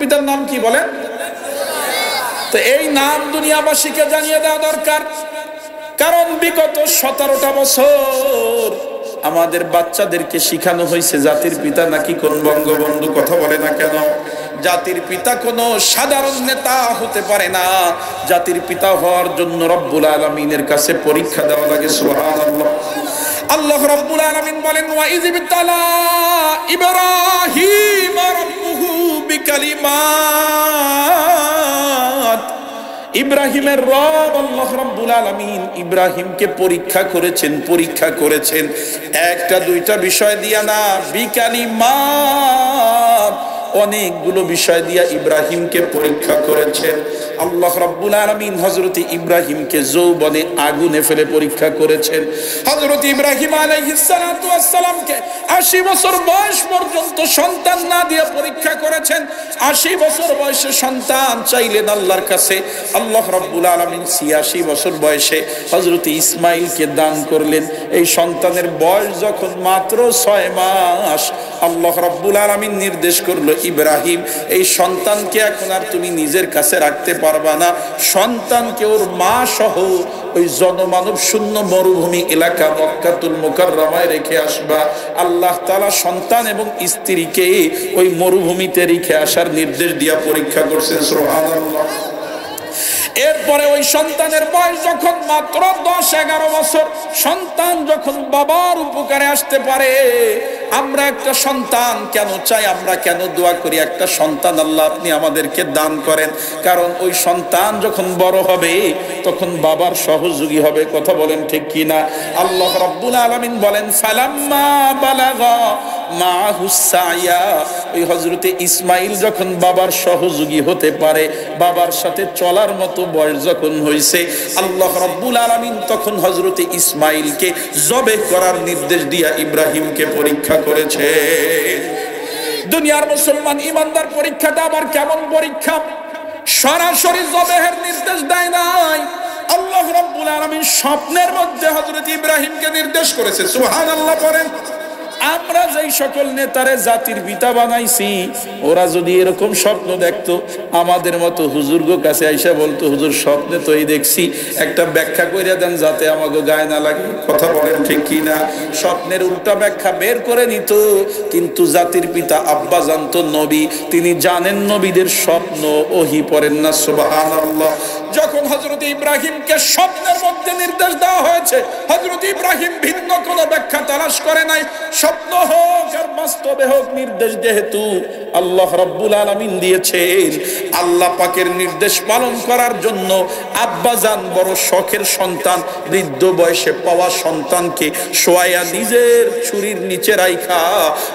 পিতার নাম কি বলেন? তো এই নাম দুনিয়াবাসীকে জানিয়ে দেওয়া দরকার, কারণ বিগত 17টা বছর আমাদের বাচ্চাদেরকে শিখানো হয়েছে জাতির পিতা নাকি কোন বঙ্গবন্ধু। কথা বলে না কেন? জাতির পিতা কোনো সাধারণ নেতা হতে পারে না, জাতির পিতা হওয়ার জন্য রব্বুল আলামিনের কাছে পরীক্ষা দেওয়া লাগে। সুবহানাল্লাহ। আল্লাহ রাব্বুল আলামিন বলেন, ওয়া ইয বিতালা ইব্রাহিম রাব্বুহু বিকালিমাত। ইব্রাহিমের রব আল্লাহ রাব্বুল আলামিন ইব্রাহিমকে পরীক্ষা করেছেন একটা দুইটা বিষয় দিয়া না, বিকালিমাত, অনেকগুলো বিষয় দিয়া ইব্রাহিমকে পরীক্ষা করেছেন। আল্লাহ রাব্বুল আলামিন হযরত ইব্রাহিমকে যৌবনে আগুনে ফেলে পরীক্ষা করেছেন। হযরত ইব্রাহিম আলাইহিস সালাতু ওয়াস সালামকে 80 বছর বয়স পর্যন্ত সন্তান না দিয়ে পরীক্ষা করেছেন। 80 বছর বয়সে সন্তান চাইলেন আল্লাহর কাছে। আল্লাহ রাব্বুল আলামিন 86 বছর বয়সে হযরত ইসমাঈলকে দান করলেন। এই সন্তানের বয়স যখন মাত্র 6 মাস, আল্লাহ রাব্বুল আলামিন নির্দেশ করলো, ইব্রাহিম এই সন্তানকে এখন আর তুমি নিজের কাছে রাখতে পারবা না, সন্তানকে ওর মা সহ ওই জনমানব শূন্য মরুভূমি এলাকা মক্কাতুল মুকাররমায় রেখে আসবা। আল্লাহ তাআলা সন্তান এবং স্ত্রীকে ওই মরুভূমিতে রেখে আসার নির্দেশ দিয়া পরীক্ষা করছেন। সুবহানাল্লাহ। এরপরে ওই সন্তানের বয়স যখন মাত্র 10-11 বছর, সন্তান যখন বাবার উপকারে আসতে পারে, আমরা একটা সন্তান কেন চাই, আমরা কেন দোয়া করি একটা সন্তান আল্লাহ আপনি আমাদেরকে দান করেন, কারণ ওই সন্তান যখন বড় হবে তখন বাবার সহযোগী হবে। কথা বলেন ঠিক কিনা? আল্লাহ রাব্বুল আলামিন বলেন, ফালাম্মা বালাগা মাহুস সায়া, ওই হযরতে ইসমাঈল যখন বাবার সহযোগী হতে পারে, বাবার সাথে চলার মতো বয়স যখন হয়েছে, আল্লাহ রাব্বুল আলামিন তখন হযরতে ইসমাঈলকে জবেহ করার নির্দেশ দিয়া ইব্রাহিমকে পরীক্ষা করেছে। দুনিয়ার মুসলমান ইমানদার পরীক্ষাটা আবার কেমন পরীক্ষা? সরাসরি জবেহের নির্দেশ দেয় নাই, আল্লাহ রাব্বুল আলামিন স্বপ্নের মধ্যে হযরত ইব্রাহিমকে নির্দেশ করেছে। সুবহানাল্লাহ পড়েন। আমরা যেই সকল নেতারে জাতির পিতা বানাইছি, ওরা যদি এরকম স্বপ্ন দেখতো, আমাদের মতো হুজুরগো কাছে আইসা বলতো, হুজুর স্বপ্নে তো এই দেখছি, একটা ব্যাখ্যা কইরা দেন যাতে আমাকে গায়ে না লাগে। কথা বলেন ঠিক কি না? স্বপ্নের উল্টা ব্যাখ্যা বের করে নিত। কিন্তু জাতির পিতা আব্বা জানতো নবী, তিনি জানেন নবীদের স্বপ্ন, ওহী পড়েন না। সুবহানাল্লাহ। যখন হযরত ইব্রাহিমকে স্বপ্নের মধ্যে নির্দেশ দেওয়া হয়েছে, হযরত ইব্রাহিম ভিন্ন কোনো ব্যাখ্যা তালাশ করে নাই। স্বপ্ন হোক আর বাস্তবে হোক, নির্দেশ যেহেতু আল্লাহ রাব্বুল আলামিন দিয়েছেন, আল্লাহ পাকের নির্দেশ পালন করার জন্য আব্বাজান বড় শখের সন্তান, বৃদ্ধ বয়সে পাওয়া সন্তানকে শোয়ায়া নিজের ছুরির নিচে রাইখা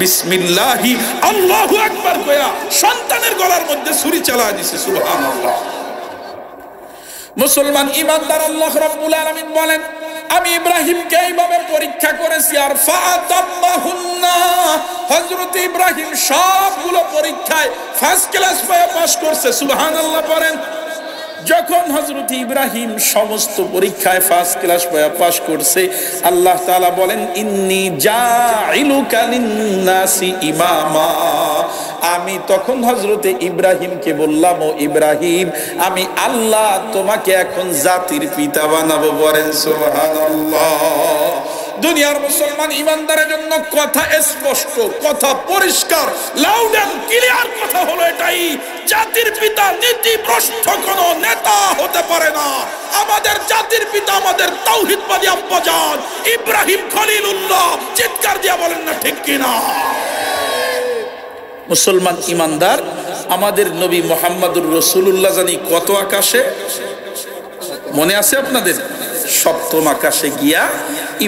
বিসমিল্লাহি আল্লাহু আকবার কইয়া সন্তানের গলার মধ্যে ছুরি চালায় দিয়েছে। সুবহানাল্লাহ। মুসলমান ইমানদার, আল্লাহ রাব্বুল আলামিন বলেন, আমি ইব্রাহিমকে এইভাবে পরীক্ষা করেছি। আর ফাতাম্মাহুন্না, হযরত ইব্রাহিম সবগুলো পরীক্ষায় ফার্স্ট ক্লাস পেয়ে পাস করছে। সুবহানাল্লাহ পড়েন। যখন হযরত ইব্রাহিম সমস্ত পরীক্ষায় ফার্স্ট ক্লাস পেয়ে পাস করছে, আল্লাহ তাআলা বলেন, ইন্নী জাইলুকা লিন্নাসি ইমামা। আমি তখন হযরতে ইব্রাহিমকে বললাম, ও ইব্রাহিম, আমি আল্লাহ তোমাকে এখন জাতির পিতা বানাবো। বলেন সুবহানাল্লাহ। দুনিয়ার মুসলমান ইমানদারের জন্য কথা স্পষ্ট, কথা পরিষ্কার, লাউড এন্ড ক্লিয়ার কথা হলো এটাই, জাতির পিতা নীতিভ্রষ্ট কোনো নেতা হতে পারে না। আমাদের জাতির পিতা আমাদের তাওহীদবাদী আব্বাজান ইব্রাহিম খলিলুল্লাহ। চিৎকার দিয়ে বলেন না ঠিক কিনা? মুসলমান ইমানদার, আমাদের নবী মুহাম্মদুর রাসূলুল্লাহ জানি কত আকাশে, মনে আছে আপনাদের? 7ম আকাশে গিয়া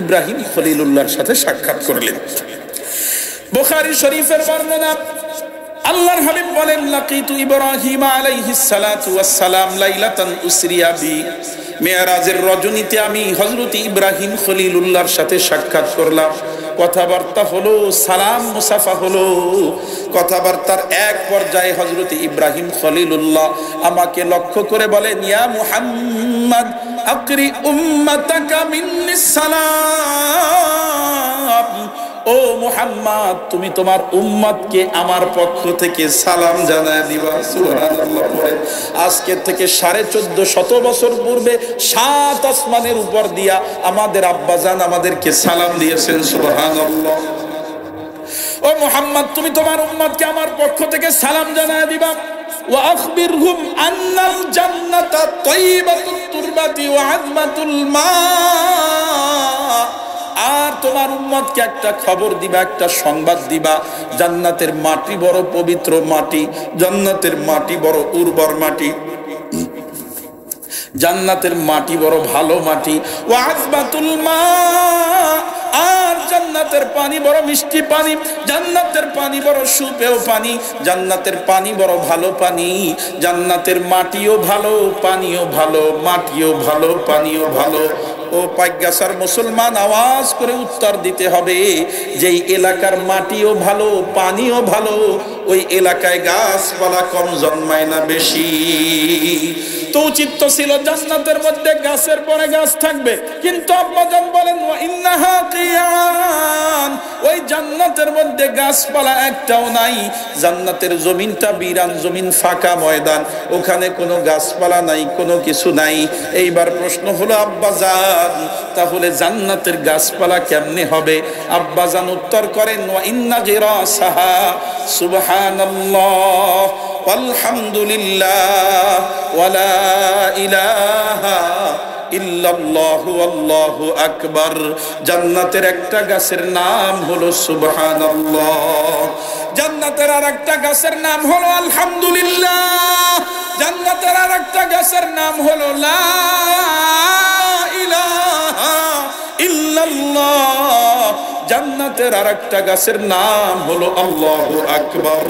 ইব্রাহিম খলিলুল্লাহর সাথে সাক্ষাৎ করলেন। বুখারী শরীফের বর্ণনা, আল্লাহর হাবিব বলেন, লাকিতু ইব্রাহিম আলাইহিস সালাতু ওয়াস সালাম লাইলাতান উসরিয়া বি। মেরাজের রজনীতে আমি হযরত ইব্রাহিম খলিলুল্লাহর সাথে সাক্ষাৎ করলাম। কথাবার্তা হলো, সালাম মুসাফা হলো। কথাবার্তার এক পর্যায়ে হযরত ইব্রাহিম খলিলুল্লাহ আমাকে লক্ষ্য করে বলেন, ইয়া মুহাম্মদ আকরি উম্মাতাকা মিন্নিস সালাম। ও মুহাম্মদ তুমি তোমার উম্মতকে আমার পক্ষ থেকে সালাম জানায় দিবা। সুবহানাল্লাহ। পড়ে আজকে থেকে 1450 বছর পূর্বে 7 আসমানের উপর দিয়া আমাদের আব্বাজান আমাদেরকে সালাম দিয়েছেন। সুবহানাল্লাহ। ও মুহাম্মদ তুমি তোমার উম্মতকে আমার পক্ষ থেকে সালাম জানায় দিবা। ওয়া আখবিরহুম আন্নাল জান্নাতা তাইয়্যিবাতুত তুরবাতি ওয়া আযমাতুল মা। আর তোমার উম্মতকে একটা খবর দিবা, একটা সংবাদ দিবা, জান্নাতের মাটি বড় পবিত্র মাটি, জান্নাতের মাটি বড় উর্বর মাটি, জান্নাতের মাটি বড় ভালো মাটি। ওয়া আযবাতুল মা, আর জান্নাতের পানি বড় মিষ্টি পানি, জান্নাতের পানি বড় সুপেয় পানি, জান্নাতের পানি বড় ভালো পানি, জান্নাতের মাটিও ভালো, পানিও ভালো, মাটিও ভালো, পানিও ভালো। ও পাইগাছার মুসলমান আওয়াজ করে উত্তর দিতে হবে, যেই এলাকার মাটিও ভালো, পানিও ভালো, ওই এলাকায় গাছপালা কম জন্মায় না বেশি। তো উচিত তো ছিল জান্নাতের মধ্যে গাছের পরে গাছ থাকবে, কিন্তু আব্বাজান বলেন ওয়া ইন্নাহা কিয়ান, ওই জান্নাতের মধ্যে গাছপালা একটাও নাই। জান্নাতের জমিনটা বিরান জমিন, ফাঁকা ময়দান, ওখানে কোনো গাছপালা নাই, কোনো কিছু নাই। এইবার প্রশ্ন হলো আব্বাজান তাহলে জান্নাতের গাছপালা কেমনে হবে? আব্বাজান উত্তর করেন ওয়া ইন্না জিরাসাহা সুবহানাল্লাহ আলহামদুলিল্লাহ ওয়ালা ইলাহা ইল্লাল্লাহু আল্লাহু আকবার। জান্নাতের একটা গাছের নাম হলো সুবহানাল্লাহ, জান্নাতের আরেকটা গাছের নাম হলো আলহামদুলিল্লাহ, জান্নাতের আরেকটা গাছের নাম হলো লা ইলাহা ইল্লাল্লাহ, জান্নাতের আরেকটা গাছের নাম হলো আল্লাহু আকবার।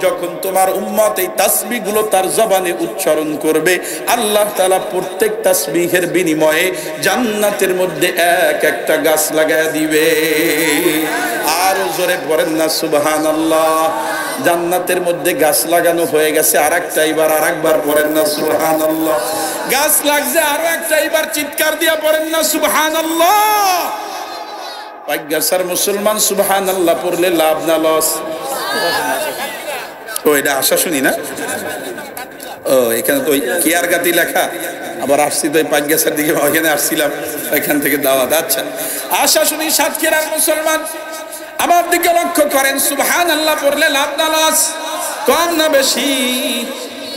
যখন তোমার উম্মত এই তাসবিহগুলো তার জবানে উচ্চারণ করবে, আল্লাহ তাআলা প্রত্যেক তাসবিহের বিনিময়ে জান্নাতের মধ্যে এক একটা গাছ লাগায় দিবে। আর জোরে পড়েন না সুবহানাল্লাহ। জান্নাতের মধ্যে গাছ লাগানো হয়ে গেছে, আরেকটা এবার আরেকবার পড়েন না সুবহানাল্লাহ। গাছ লাগছে আরো একটা, এবার চিৎকার দিয়া পড়েন না সুবহানাল্লাহ। পাইগাছার মুসলমান সুবহানাল্লাহ পড়লে লাভ না লস? ও এটা আশা শুনি না, ও এখানে তো কেয়ার গাতি লেখা, আবার আসছি তো পাইগাছার দিকে, ওইখানে আসছিলাম, ওইখান থেকে দাওয়াত। আচ্ছা, আশা শুনি সাতক্ষীরার মুসলমান আমার দিকে লক্ষ্য করেন, সুবহানাল্লাহ পড়লে লাভ না লস? কম না বেশি?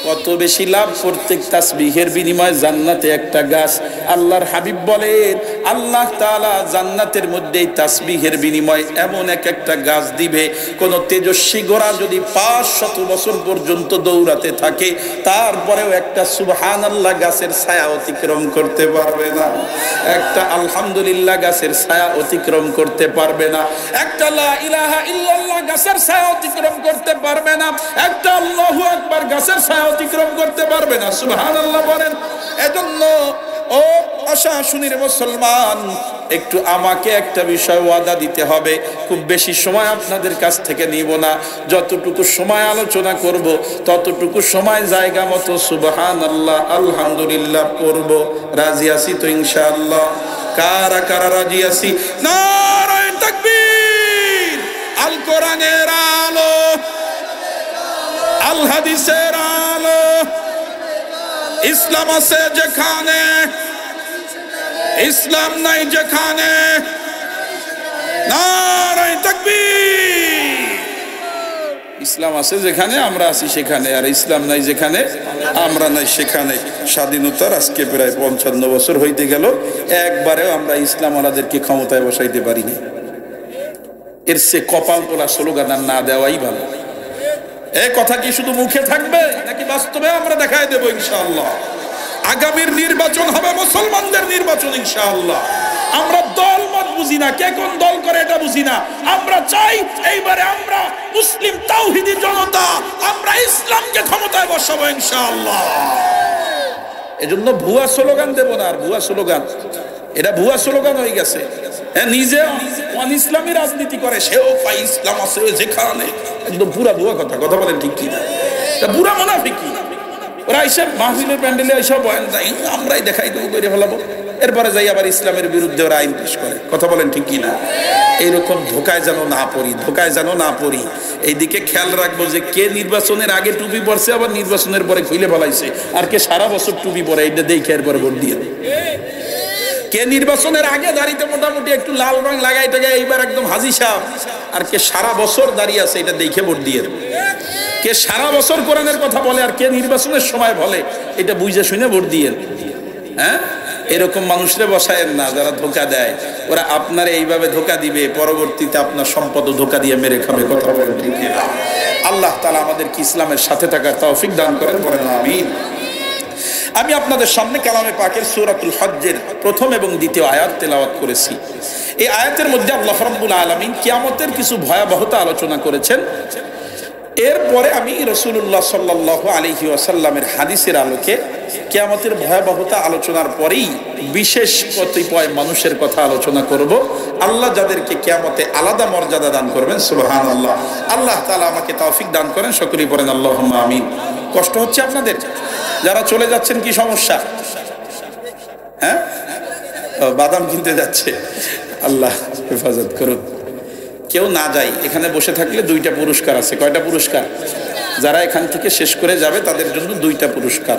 কত বেশি লাভ। প্রত্যেক তাসবিহের বিনিময়ে জান্নাতে একটা গাছ। আল্লাহর হাবিব বলেন আল্লাহ তাআলা জান্নাতের মধ্যে তাসবিহের বিনিময়ে এমন এক একটা গাছ দিবে, কোন তেজস্বী ঘোড়া যদি 500 বছর পর্যন্ত দৌড়াতে থাকে, তারপরেও একটা সুবহানাল্লাহ গাছের ছায়া অতিক্রম করতে পারবে না, একটা আলহামদুলিল্লাহ গাছের ছায়া অতিক্রম করতে পারবে না, একটা লা ইলাহা ইল্লাল্লাহ গাছের ছায়া অতিক্রম করতে পারবে না, একটা আল্লাহু আকবার গাছের ছায়া অতিক্রম করতে পারবে না। সুবহানাল্লাহ বলেন। এজন্য ও আশা শুনির মুসলমান, একটু আমাকে একটা বিষয় ওয়াদা দিতে হবে, খুব বেশি সময় আপনাদের কাছ থেকে নিব না, যতটুকু সময় আলোচনা করব ততটুকু সময় জায়গা মতো সুবহানাল্লাহ আলহামদুলিল্লাহ পড়ব। রাজি আছি তো ইনশাআল্লাহ? কারা কারা রাজি আছি? নারায়ে তাকবীর। আল কোরআনের আলো, আল হাদিসের আলো, ইসলাম আছে যেখানে, ইসলাম নাই যেখানে, নারায়ে তাকবীর। ইসলাম আছে যেখানে আমরা আছি সেখানে, আর ইসলাম নাই যেখানে আমরা নাই সেখানে। স্বাধীনতার আজকে প্রায় 55 বছর হইতে গেল, একবারেও আমরা ইসলাম ওয়ালাদেরকে ক্ষমতায় বসাইতে পারিনি। এর সে কপাল পোলা স্লোগান না দেওয়াই ভালো। এই কথা কি শুধু মুখে থাকবে, নাকি বাস্তবে আমরা দেখায় দেব ইনশাআল্লাহ? আগামীর নির্বাচন হবে মুসলমানদের নির্বাচন ইনশাআল্লাহ। আমরা দল মত বুঝি না, কে কোন দল করে এটা বুঝি না। আমরা চাই এইবারে আমরা মুসলিম তাওহীদি জনতা, আমরা ইসলামকে ক্ষমতায় বসাবো ইনশাআল্লাহ। এজন্য ভুয়া স্লোগান দেব না। আর ভুয়া স্লোগান, এটা ভুয়া স্লোগান হয়ে গেছে। নিজে অনিসলামী রাজনীতি করে, সেও পাই ইসলাম আছে যেখানে, একদম পুরা ভুয়া কথা। কথা বলেন ঠিক কি না? এটা পুরা মুনাফিকি। ওরা এইসব মাহফিলের প্যান্ডেলে এইসব বয়ান দেয়, আমরাই দেখাই দেবো, করে ফেলাবো, এরপরে যাই আবার ইসলামের বিরুদ্ধে ওরা আইন পেশ করে। কথা বলেন ঠিক কিনা? এইরকম ধোকায় যেন না পড়ি, ধোকায় যেন না পড়ি। এইদিকে খেয়াল রাখবো যে কে নির্বাচনের আগে টুপি পরছে, আবার নির্বাচনের পরে খুলে ফেলাইছে, আর কে সারা বছর টুপি পরে, এইটা দেখে এরপরে ভোট দিয়ে দেয়। কে নির্বাচনের আগে দাঁড়িয়ে মোটামুটি একটু লাল রং লাগাই টাকা এইবার একদম হাজি সাহেব, আর কে সারা বছর দাঁড়িয়ে আছে, এটা দেখে ভোট দিয়ে দেবে। কে সারা বছর কোরআনের কথা বলে আর কে নির্বাচনের সময় বলে, এটা বুঝে শুনে ভোট দিয়ে। হ্যাঁ, এরকম মানুষরে বসায়েন না যারা ধোকা দেয়। ওরা আপনার এইভাবে ধোকা দিবে, পরবর্তীতে আপনার সম্পদ ধোকা দিয়ে মেরে খাবে। কথা বলেন ঠিক না? আল্লাহ তাআলা আমাদেরকে ইসলামের সাথে থাকার তৌফিক দান করেন, বলেন আমিন। আমি আপনাদের সামনে কালামে পাকের সূরাতুল হজ্জের প্রথম এবং দ্বিতীয় আয়াত তেলাওয়াত করেছি। এই আয়াতের মধ্যে আল্লাহ রাব্বুল আলামিন কিয়ামতের কিছু ভয়াবহতা আলোচনা করেছেন। এরপরে আমি রাসূলুল্লাহ সাল্লাল্লাহু আলাইহি ওয়াসাল্লামের হাদিসের আলোকে কিয়ামতের ভয়াবহতা আলোচনার পরেই বিশেষ কতিপয় মানুষের কথা আলোচনা করব, আল্লাহ যাদেরকে কিয়ামতে আলাদা মর্যাদা দান করবেন। সুবহানাল্লাহ। আল্লাহ তাআলা আমাকে তৌফিক দান করেন, সকলেই পড়েন আল্লাহুম্মা আমিন। কষ্ট হচ্ছে আপনাদের? যারা চলে যাচ্ছেন কি সমস্যা? হ্যাঁ, বাদাম কিনতে যাচ্ছে, আল্লাহ হেফাজত করুন। কেউ না যায়, এখানে বসে থাকলে 2টা পুরস্কার আছে। কয়টা পুরস্কার? যারা এখান থেকে শেষ করে যাবে তাদের জন্য 2টা পুরস্কার।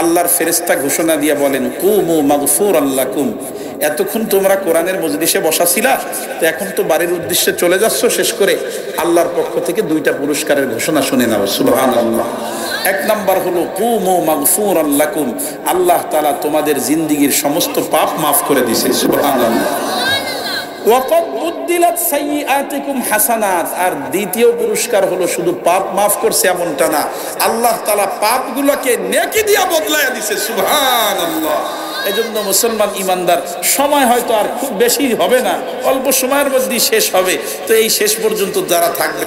আল্লাহর ফেরেশতা ঘোষণা দিয়ে বলেন, কুমু মাগফুরাল লাকুম। এতক্ষণ তোমরা কোরআনের মজলিসে বসা ছিলা, তো এখন তো বাড়ির উদ্দেশ্যে চলে যাচ্ছ শেষ করে, আল্লাহর পক্ষ থেকে 2টা পুরস্কারের ঘোষণা শুনে নাও। সুবহানাল্লাহ। 1 নাম্বার হলো কুমু মাগফুরাল লাকুম, আল্লাহ তাআলা তোমাদের জিন্দেগীর সমস্ত পাপ মাফ করে দিয়েছে। সুবহানাল্লাহ। ওয়াকাদ বুদ্দিলাত সাইয়্যাতিকুম হাসানাত। আর দ্বিতীয় পুরস্কার হলো শুধু পাপ মাফ করছে এমনটা না, আল্লাহ তাআলা পাপগুলোকে নেকি দিয়ে বদলায়া দিয়েছে। সুবহানাল্লাহ। এজন্য মুসলমান ইমানদার, সময় হয়তো আর খুব বেশি হবে না, অল্প সময়ের মধ্যেই শেষ হবে। তো এই শেষ পর্যন্ত যারা থাকবে